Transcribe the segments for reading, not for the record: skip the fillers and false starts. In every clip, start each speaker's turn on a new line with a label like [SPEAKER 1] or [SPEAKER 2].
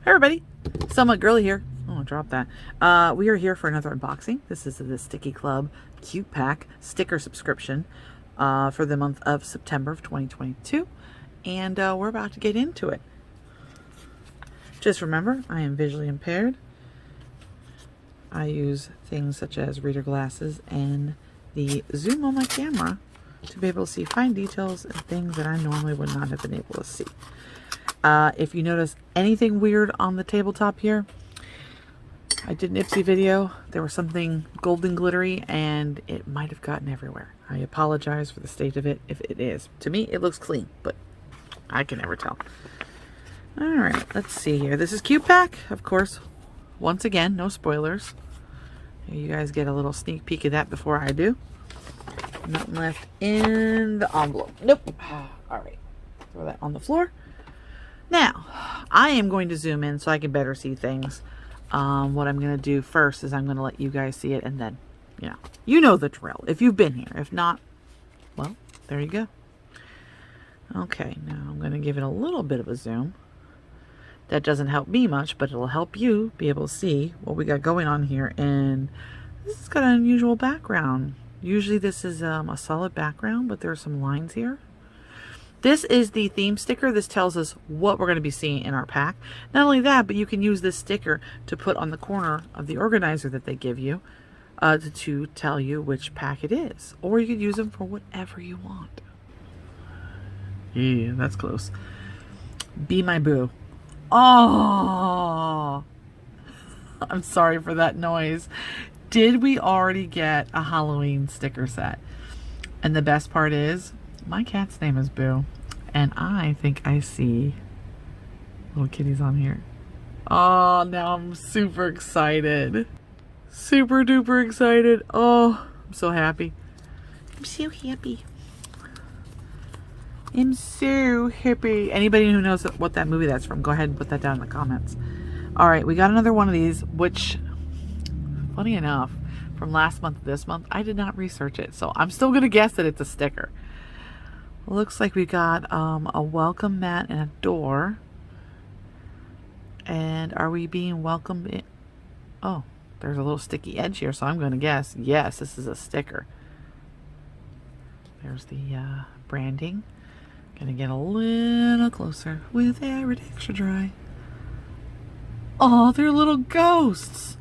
[SPEAKER 1] Hey everybody, Somewhat Girly here. Oh, I dropped that. We are here for another unboxing. This is the Stickii Club Cute Pack sticker subscription for the month of September of 2022. And we're about to get into it. Just remember, I am visually impaired. I use things such as reader glasses and the zoom on my camera to be able to see fine details and things that I normally would not have been able to see. If you notice anything weird on the tabletop here, I did an Ipsy video. There was something golden glittery and it might have gotten everywhere. I apologize for the state of it if it is. To me, it looks clean, but I can never tell. Alright, let's see here. This is Cute Pack, of course. Once again, no spoilers. You guys get a little sneak peek of that before I do. Nothing left in the envelope. Nope. Alright, throw that on the floor. Now, I am going to zoom in so I can better see things. What I'm going to do first is I'm going to let you guys see it, and then, you know the drill if you've been here. If not, well, there you go. Okay, now I'm going to give it a little bit of a zoom. That doesn't help me much, but it'll help you be able to see what we got going on here. And this has got an unusual background. Usually this is a solid background, but there are some lines here. This is the theme sticker. This tells us what we're going to be seeing in our pack. Not only that, but you can use this sticker to put on the corner of the organizer that they give you to tell you which pack it is. Or you could use them for whatever you want. Yeah, that's close. Be my boo. Oh, I'm sorry for that noise. Did we already get a Halloween sticker set? And the best part is, my cat's name is Boo, and I think I see little kitties on here. Oh, now I'm super excited. Super duper excited. Oh, I'm so happy. I'm so happy. I'm so happy. Anybody who knows what that movie that's from, go ahead and put that down in the comments. All right, we got another one of these, which, funny enough, from last month to this month, I did not research it, so I'm still gonna guess that it's a sticker. Looks like we got a welcome mat and a door. And are we being welcomed in? Oh, there's a little sticky edge here, so I'm going to guess, yes, this is a sticker. There's the branding. Gonna get a little closer with Arid Extra Dry. Oh, they're little ghosts.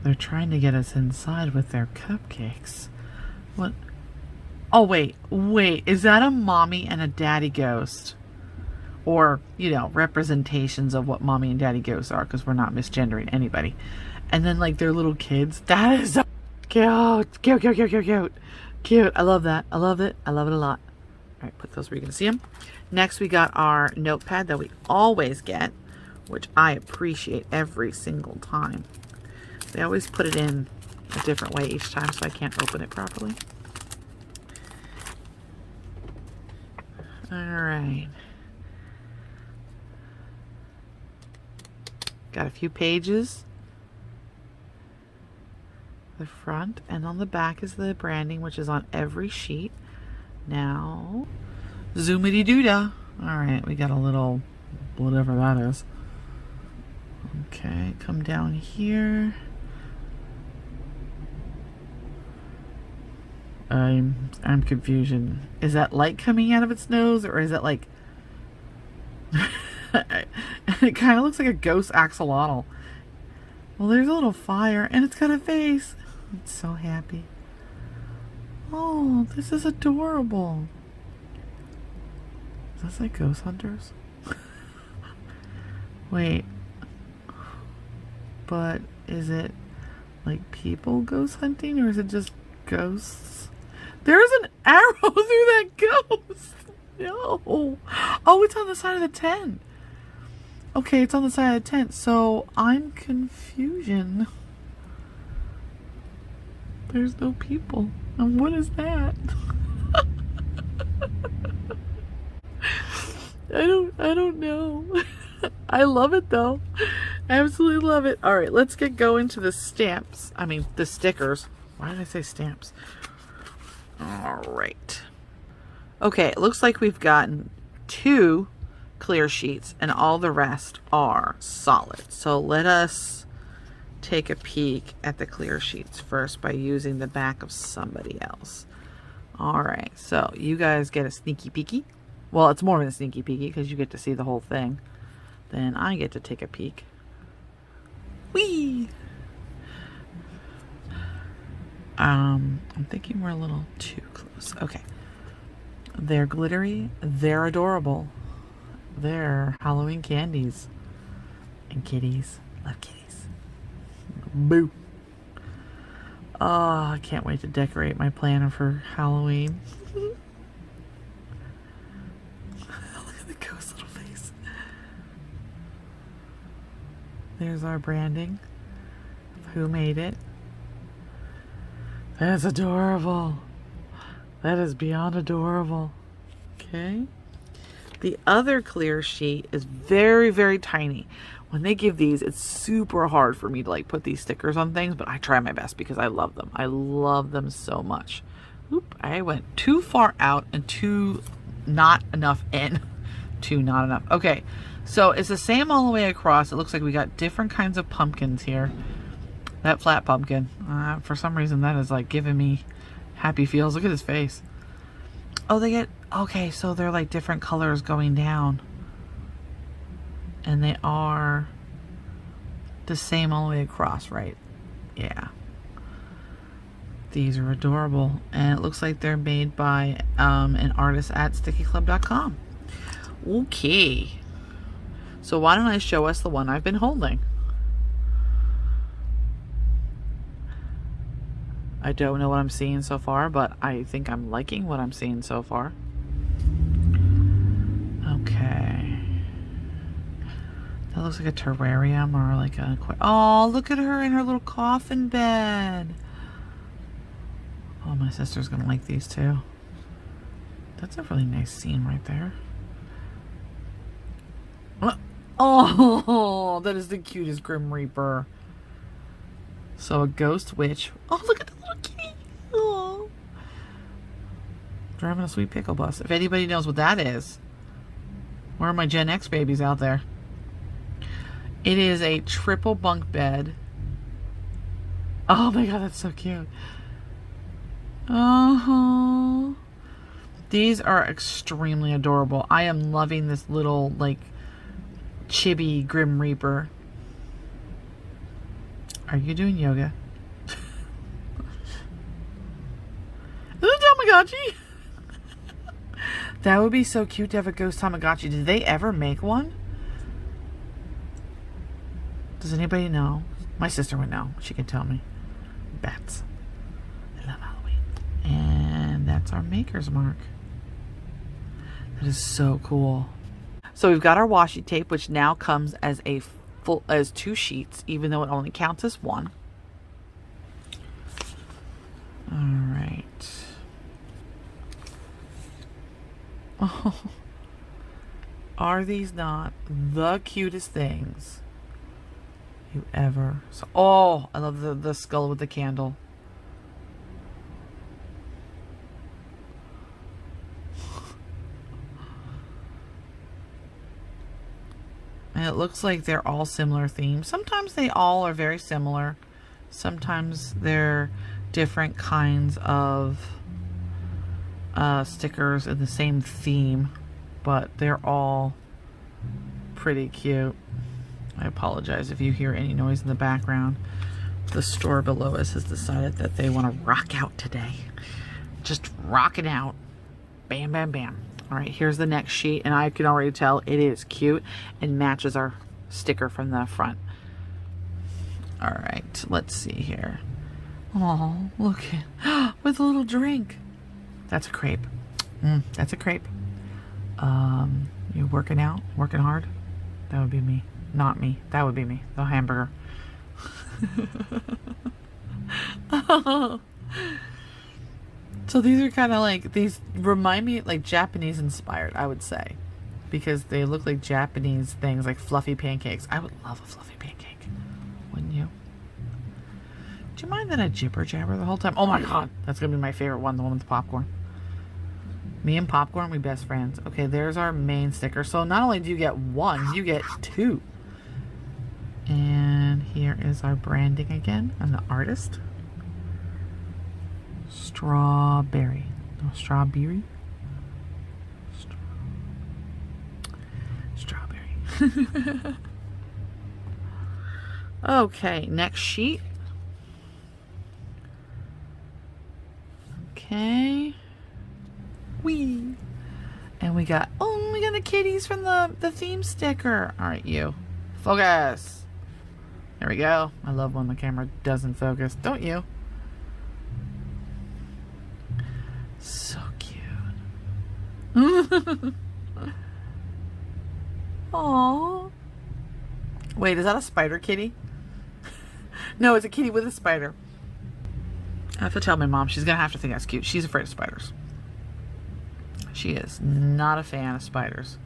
[SPEAKER 1] They're trying to get us inside with their cupcakes. What? Oh, wait, is that a mommy and a daddy ghost? Or, representations of what mommy and daddy ghosts are, because we're not misgendering anybody. And then, like, their little kids. That is so cute. Cute. I love that. I love it. I love it a lot. All right, put those where you can see them. Next, we got our notepad that we always get, which I appreciate every single time. They always put it in a different way each time, so I can't open it properly. Alright. Got a few pages. The front, and on the back is the branding, which is on every sheet. Now, zoomity-doo-dah. Alright, we got a little, whatever that is. Okay, come down here. I'm confusion. Is that light coming out of its nose, or is it like it kind of looks like a ghost axolotl. Well, there's a little fire and it's got a face. It's so happy. Oh, this is adorable. Is this like Ghost Hunters? Wait, but is it like people ghost hunting, or is it just ghosts? There's an arrow through that ghost. No. Oh, it's on the side of the tent. Okay, it's on the side of the tent. So I'm confusion. There's no people. And what is that? I don't know. I love it though. I absolutely love it. All right, let's get going to the stamps. I mean, the stickers. Why did I say stamps? All right. Okay, it looks like we've gotten 2 clear sheets and all the rest are solid. So let us take a peek at the clear sheets first by using the back of somebody else. All right, so you guys get a sneaky peeky. Well, it's more than a sneaky peeky because you get to see the whole thing. Then I get to take a peek. Whee! I'm thinking we're a little too close. Okay. They're glittery. They're adorable. They're Halloween candies. And kitties. Love kitties. Boo. Oh, I can't wait to decorate my planner for Halloween. Look at the ghost little face. There's our branding of who made it. That's adorable. That is beyond adorable. Okay. The other clear sheet is very, very tiny. When they give these, it's super hard for me to like put these stickers on things, but I try my best because I love them. I love them so much. Oop, I went too far out and too not enough in. Too not enough. Okay, so it's the same all the way across. It looks like we got different kinds of pumpkins here. That flat pumpkin, for some reason, that is like giving me happy feels. Look at his face. Oh, they get, okay, so they're like different colors going down. And they are the same all the way across, right? Yeah. These are adorable. And it looks like they're made by an artist at stickieclub.com. Okay. So why don't I show us the one I've been holding? I don't know what I'm seeing so far, but I think I'm liking what I'm seeing so far. Okay. That looks like a terrarium or like a... Oh, look at her in her little coffin bed. Oh, my sister's gonna like these too. That's a really nice scene right there. Oh, that is the cutest Grim Reaper. So a ghost witch. Oh, look at the little kitty. Oh. Driving a sweet pickle bus. If anybody knows what that is, where are my Gen X babies out there? It is a triple bunk bed. Oh my god, that's so cute. Oh, these are extremely adorable. I am loving this little like chibi Grim Reaper. Are you doing yoga? Is it Tamagotchi? That would be so cute to have a ghost Tamagotchi. Did they ever make one? Does anybody know? My sister would know. She could tell me. Bats. I love Halloween. And that's our maker's mark. That is so cool. So we've got our washi tape, which now comes as a full, as 2 sheets, even though it only counts as 1. All right. Oh, are these not the cutest things you ever saw? Oh, I love the skull with the candle. And it looks like they're all similar themes. Sometimes they all are very similar. Sometimes they're different kinds of stickers in the same theme, but they're all pretty cute. I apologize if you hear any noise in the background. The store below us has decided that they want to rock out today. Just rock it out. Bam, bam, bam. All right, here's the next sheet, and I can already tell it is cute and matches our sticker from the front. All right, let's see here. Oh, look, with a little drink. That's a crepe. That's a crepe. You working out, working hard? That would be me. Not me. That would be me. The hamburger. Oh. So these are kind of like, these remind me like Japanese inspired, I would say, because they look like Japanese things, like fluffy pancakes. I would love a fluffy pancake, wouldn't you? Do you mind that I jibber jabber the whole time? Oh my god, that's gonna be my favorite one, the one with the popcorn. Me and Popcorn, we best friends. Okay, there's our main sticker. So not only do you get one, you get two. And here is our branding again. I'm the artist. Strawberry. No, strawberry. Strawberry. Okay, next sheet. Okay. Wee. And we got the kitties from the theme sticker. All right, you. Focus. There we go. I love when the camera doesn't focus. Don't you? So cute. Aww. Wait, is that a spider kitty? No, it's a kitty with a spider. I have to tell my mom. She's going to have to think that's cute. She's afraid of spiders. She is not a fan of spiders.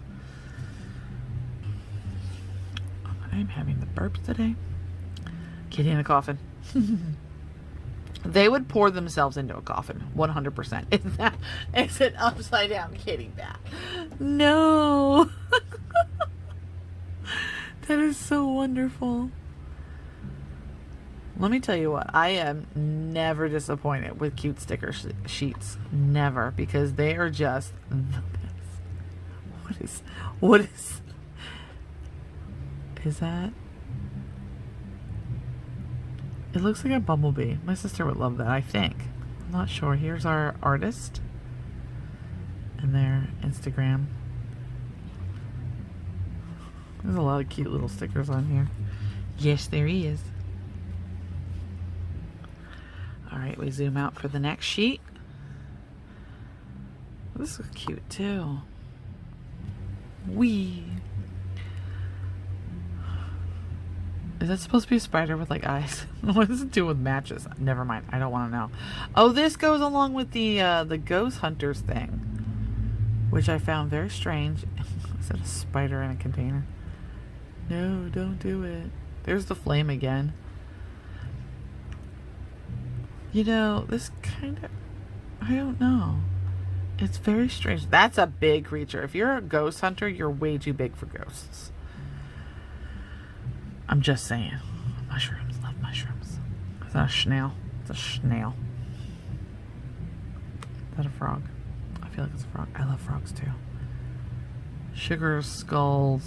[SPEAKER 1] I'm having the burps today. Kitty in a coffin. They would pour themselves into a coffin. 100%. Is it upside down kitty back? No. That is so wonderful. Let me tell you what, I am never disappointed with cute sticker sheets. Never, because they are just the best. What is that? It looks like a bumblebee. My sister would love that, I think. I'm not sure. Here's our artist and their Instagram. There's a lot of cute little stickers on here. Yes, there is. Alright, we zoom out for the next sheet. This is cute too. Wee. Is that supposed to be a spider with like eyes? What does it do with matches? Never mind. I don't want to know. Oh, this goes along with the ghost hunters thing, which I found very strange. Is that a spider in a container? No, don't do it. There's the flame again. You know, this kind of, I don't know. It's very strange. That's a big creature. If you're a ghost hunter, you're way too big for ghosts. I'm just saying. Mushrooms. Love mushrooms. Is that a snail? It's a snail. Is that a frog? I feel like it's a frog. I love frogs too. Sugar skull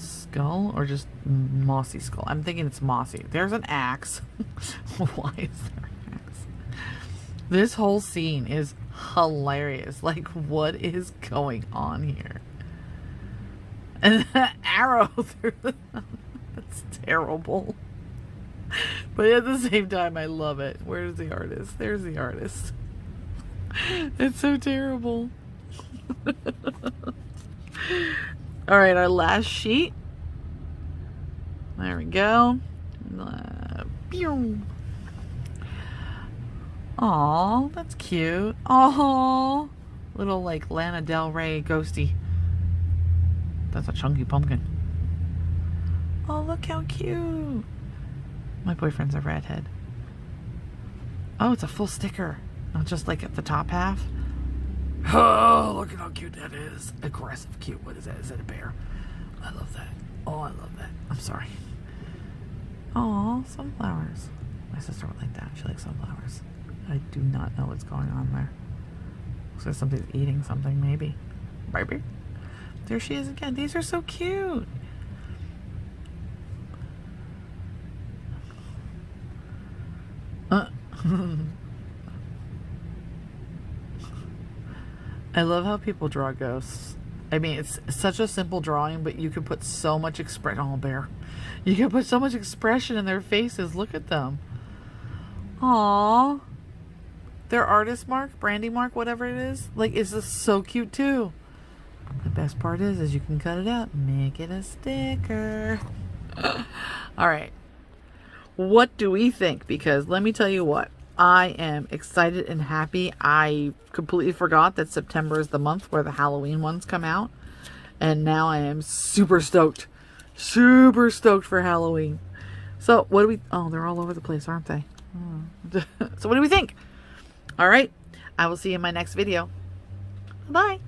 [SPEAKER 1] or just mossy skull? I'm thinking it's mossy. There's an axe. Why is there an axe? This whole scene is hilarious. Like, what is going on here? And the arrow through the... That's terrible. But at the same time, I love it. Where's the artist? There's the artist. It's so terrible. Alright, our last sheet. There we go. Aw, that's cute. Aw. Little, like, Lana Del Rey ghosty. That's a chunky pumpkin. Oh, look how cute. My boyfriend's a redhead. Oh, it's a full sticker. Not just like at the top half. Oh, look at how cute that is. Aggressive cute. What is that? Is that a bear? I love that. Oh, I love that. I'm sorry. Oh, sunflowers. My sister would like that. She likes sunflowers. I do not know what's going on there. Looks like somebody's eating something, maybe. Baby. There she is again. These are so cute. I love how people draw ghosts. I mean, it's such a simple drawing, but you can put so much expression. Oh, bear. You can put so much expression in their faces. Look at them. Aww. Their artist mark, branding mark, whatever it is. Like, it's just so cute too. The best part is you can cut it out and make it a sticker. All right. What do we think? Because let me tell you what. I am excited and happy. I completely forgot that September is the month where the Halloween ones come out. And now I am super stoked. Super stoked for Halloween. So what do we... Oh, they're all over the place, aren't they? Oh. So what do we think? All right. I will see you in my next video. Bye.